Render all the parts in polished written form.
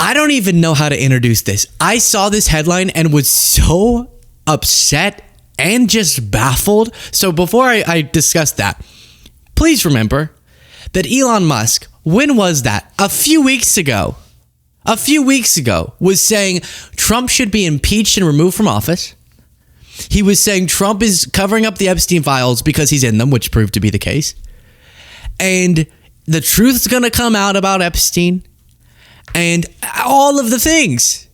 I don't even know how to introduce this. I saw this headline and was so upset and just baffled. So before I discuss that, please remember that Elon Musk, when was that? A few weeks ago, was saying Trump should be impeached and removed from office. He was saying Trump is covering up the Epstein files because he's in them, which proved to be the case. And the truth's going to come out about Epstein and all of the things.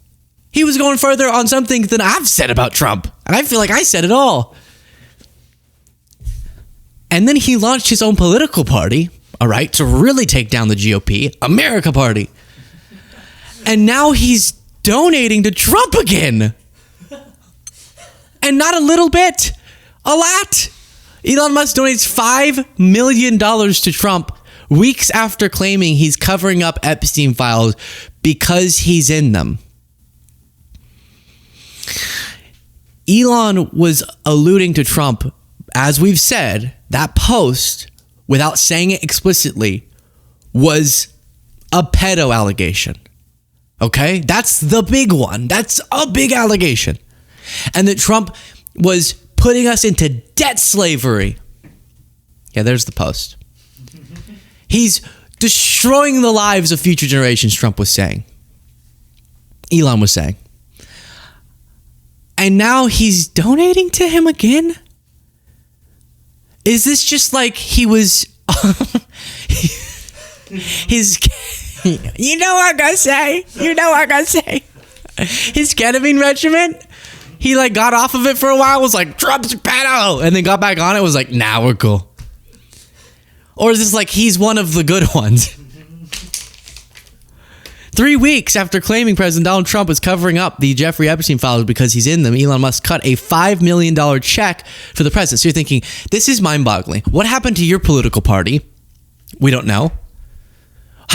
He was going further on some things than I've said about Trump. And I feel like I said it all. And then he launched his own political party, all right, to really take down the GOP, America Party. And now he's donating to Trump again. And not a little bit, a lot. Elon Musk donates $5 million to Trump weeks after claiming he's covering up Epstein files because he's in them. Elon was alluding to Trump, as we've said, that post, without saying it explicitly, was a pedo allegation. Okay? That's the big one. That's a big allegation. And that Trump was putting us into debt slavery. Yeah, there's the post. He's destroying the lives of future generations, Trump was saying. Elon was saying. And now he's donating to him again? Is this just like he was... You know what I'm gonna say? His ketamine regimen? He like got off of it for a while, was like, Trump's pedo, and then got back on it, was like, nah, we're cool. Or is this like he's one of the good ones? 3 weeks after claiming President Donald Trump is covering up the Jeffrey Epstein files because he's in them, Elon Musk cut a $5 million check for the president. So you're thinking, this is mind-boggling. What happened to your political party? We don't know.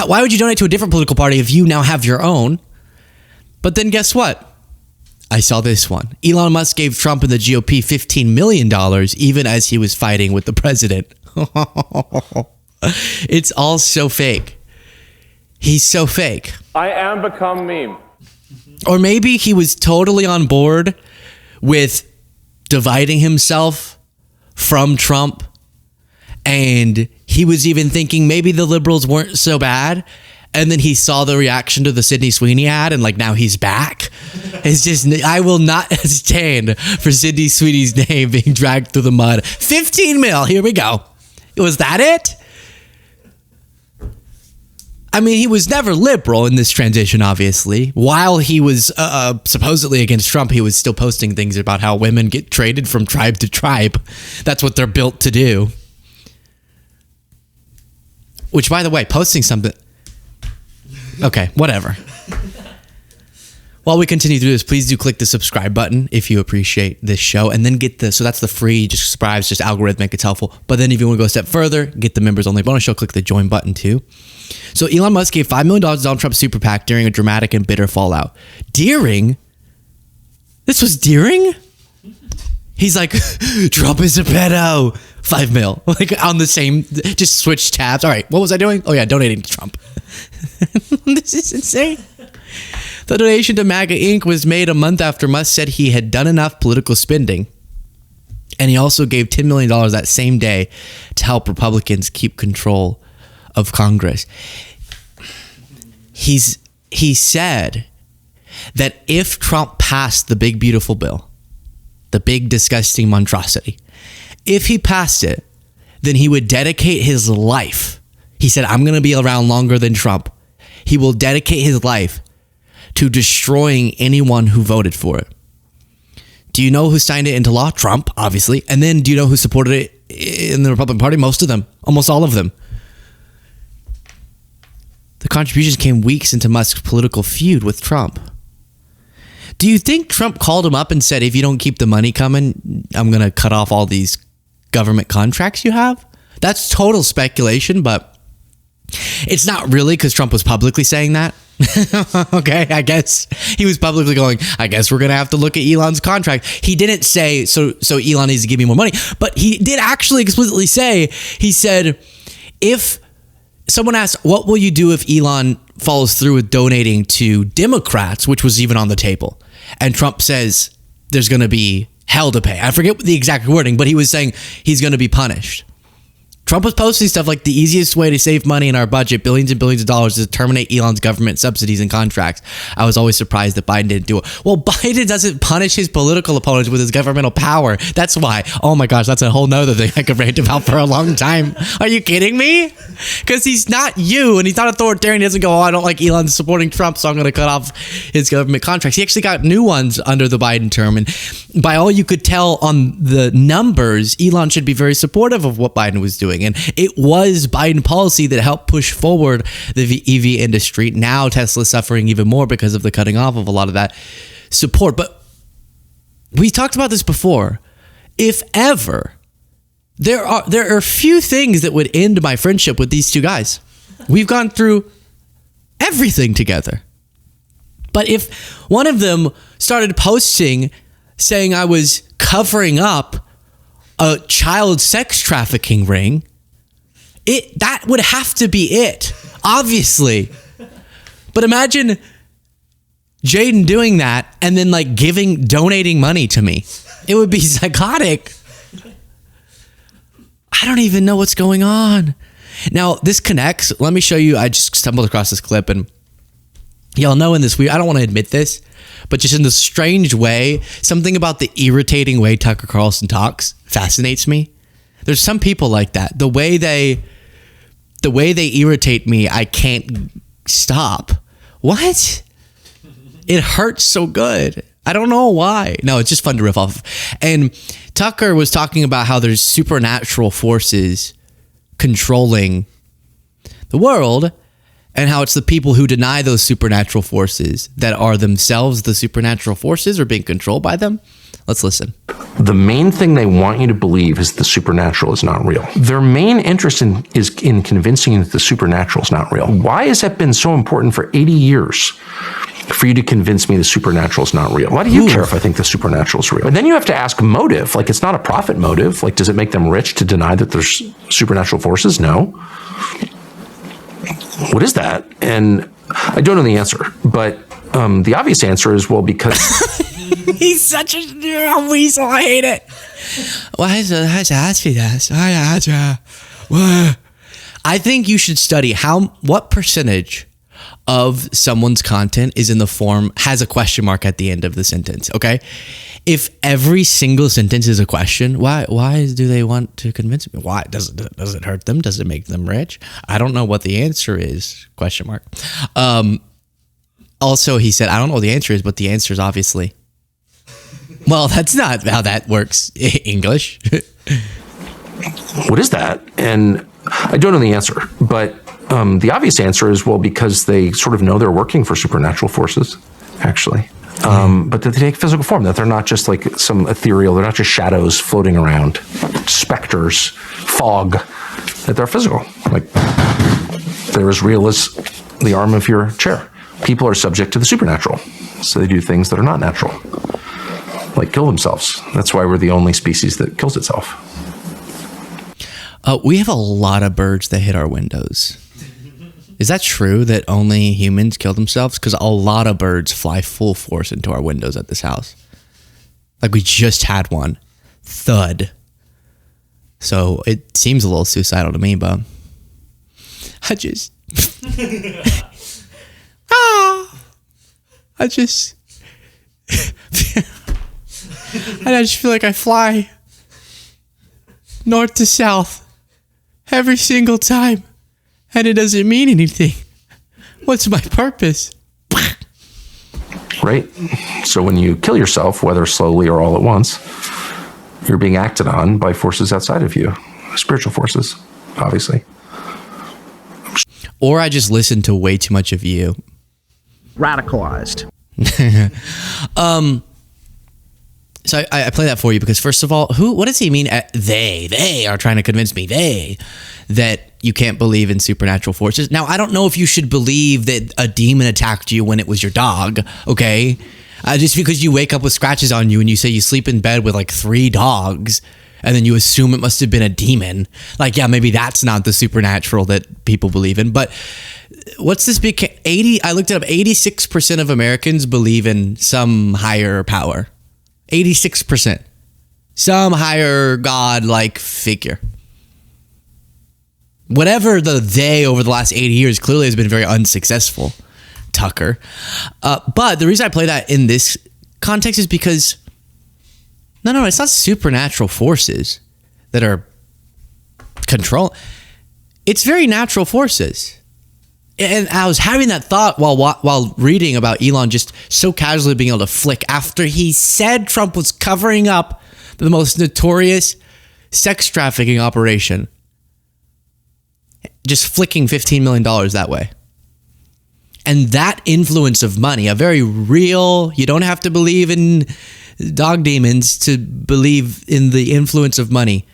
Why would you donate to a different political party if you now have your own? But then guess what? I saw this one. Elon Musk gave Trump and the GOP $15 million even as he was fighting with the president. It's all so fake. He's so fake. I am become meme. Or maybe he was totally on board with dividing himself from Trump. And he was even thinking maybe the liberals weren't so bad. And then he saw the reaction to the Sydney Sweeney ad and like now he's back. It's just, I will not stand for Sydney Sweeney's name being dragged through the mud. 15 mil, here we go. Was that it? I mean, he was never liberal in this transition, obviously. While he was supposedly against Trump, he was still posting things about how women get traded from tribe to tribe. That's what they're built to do. Which, by the way, posting something... Okay, whatever. While we continue through this, please do click the subscribe button if you appreciate this show. And then get the... So that's the free, just subscribe, it's just algorithmic, it's helpful. But then if you want to go a step further, get the members only bonus show, click the join button too. So Elon Musk gave $5 million to Donald Trump's super PAC during a dramatic and bitter fallout. Deering? This was Deering? He's like, Trump is a pedo. 5 mil. Like on the same, just switch tabs. All right, what was I doing? Oh yeah, donating to Trump. This is insane. The donation to MAGA Inc. was made a month after Musk said he had done enough political spending. And he also gave $10 million that same day to help Republicans keep control of Congress. He said that if Trump passed the big beautiful bill, the big disgusting monstrosity, if he passed it, then he would dedicate his life. He said, I'm going to be around longer than Trump. He will dedicate his life to destroying anyone who voted for it. Do you know who signed it into law? Trump, obviously. And then do you know who supported it in the Republican Party? Most of them. Almost all of them. The contributions came weeks into Musk's political feud with Trump. Do you think Trump called him up and said, if you don't keep the money coming, I'm going to cut off all these government contracts you have? That's total speculation, but it's not really because Trump was publicly saying that. Okay, I guess he was publicly going, I guess we're going to have to look at Elon's contract. He didn't say, so Elon needs to give me more money, but he did actually explicitly say, he said, if someone asked, what will you do if Elon follows through with donating to Democrats, which was even on the table? And Trump says there's going to be hell to pay. I forget the exact wording, but he was saying he's going to be punished. Trump was posting stuff like the easiest way to save money in our budget, billions and billions of dollars, is to terminate Elon's government subsidies and contracts. I was always surprised that Biden didn't do it. Well, Biden doesn't punish his political opponents with his governmental power. That's why. Oh my gosh, that's a whole nother thing I could rant about for a long time. Are you kidding me? Because he's not you, and he's not authoritarian. He doesn't go, oh, I don't like Elon supporting Trump, so I'm going to cut off his government contracts. He actually got new ones under the Biden term, and by all you could tell on the numbers, Elon should be very supportive of what Biden was doing. And it was Biden policy that helped push forward the EV industry. Now Tesla's suffering even more because of the cutting off of a lot of that support. But we talked about this before. If ever, there are few things that would end my friendship with these two guys. We've gone through everything together. But if one of them started posting saying I was covering up a child sex trafficking ring, that would have to be it, obviously. But imagine Jaden doing that and then like donating money to me. It would be psychotic. I don't even know what's going on. Now, this connects. Let me show you. I just stumbled across this clip, and y'all know in this I don't want to admit this, but just in this strange way, something about the irritating way Tucker Carlson talks fascinates me. There's some people like that. The way they irritate me, I can't stop. What? It hurts so good. I don't know why. No, it's just fun to riff off of. And Tucker was talking about how there's supernatural forces controlling the world, and how it's the people who deny those supernatural forces that are themselves the supernatural forces or being controlled by them. Let's listen. The main thing they want you to believe is the supernatural is not real. Their main interest is in convincing you that the supernatural is not real. Why has that been so important for 80 years for you to convince me the supernatural is not real? Why do you care if I think the supernatural is real? And then you have to ask motive. Like, it's not a profit motive. Like, does it make them rich to deny that there's supernatural forces? No. What is that? And I don't know the answer, but the obvious answer is, well, because... He's such a weasel. I hate it. Why is it ask me that? I think you should study what percentage of someone's content is in the form has a question mark at the end of the sentence. Okay, if every single sentence is a question, why do they want to convince me? Why does it hurt them? Does it make them rich? I don't know what the answer is. Question mark. Also, he said, I don't know what the answer is, but the answer is obviously. Well, that's not how that works. English. What is that? And I don't know the answer, but the obvious answer is, well, because they sort of know they're working for supernatural forces, actually. But that they take physical form, that they're not just like some ethereal, they're not just shadows floating around, specters, fog, that they're physical. Like, they're as real as the arm of your chair. People are subject to the supernatural, so they do things that are not natural, like kill themselves. That's why we're the only species that kills itself. We have a lot of birds that hit our windows. Is that true that only humans kill themselves? Because a lot of birds fly full force into our windows at this house. Like, we just had one. Thud. So it seems a little suicidal to me, but I just... I just feel like I fly north to south every single time, and it doesn't mean anything. What's my purpose? Right. So when you kill yourself, whether slowly or all at once, you're being acted on by forces outside of you, spiritual forces, obviously. Or I just listen to way too much of you. Radicalized. So I play that for you because, first of all, what does he mean? They are trying to convince me that you can't believe in supernatural forces. Now, I don't know if you should believe that a demon attacked you when it was your dog. Okay, just because you wake up with scratches on you and you say you sleep in bed with like 3 dogs, and then you assume it must have been a demon. Like, yeah, maybe that's not the supernatural that people believe in. But what's this big 80? I looked it up. 86% of Americans believe in some higher power. 86%. Some higher God-like figure. Whatever they over the last 80 years clearly has been very unsuccessful, Tucker. But the reason I play that in this context is because no, it's not supernatural forces that are control. It's very natural forces. And I was having that thought while reading about Elon just so casually being able to flick after he said Trump was covering up the most notorious sex trafficking operation. Just flicking $15 million that way. And that influence of money, a very real, you don't have to believe in dog demons to believe in the influence of money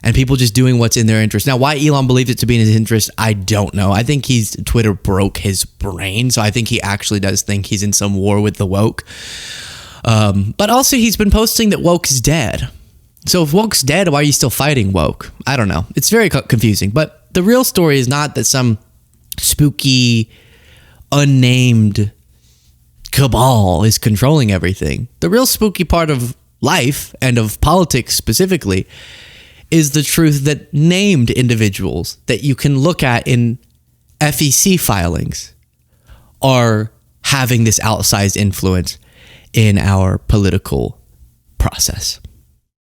and people just doing what's in their interest. Now, why Elon believes it to be in his interest, I don't know. I think Twitter broke his brain. So I think he actually does think he's in some war with the woke. But also he's been posting that woke is dead. So if woke's dead, why are you still fighting woke? I don't know. It's very confusing. But the real story is not that some spooky, unnamed cabal is controlling everything. The real spooky part of life and of politics specifically is the truth that named individuals that you can look at in FEC filings are having this outsized influence in our political process.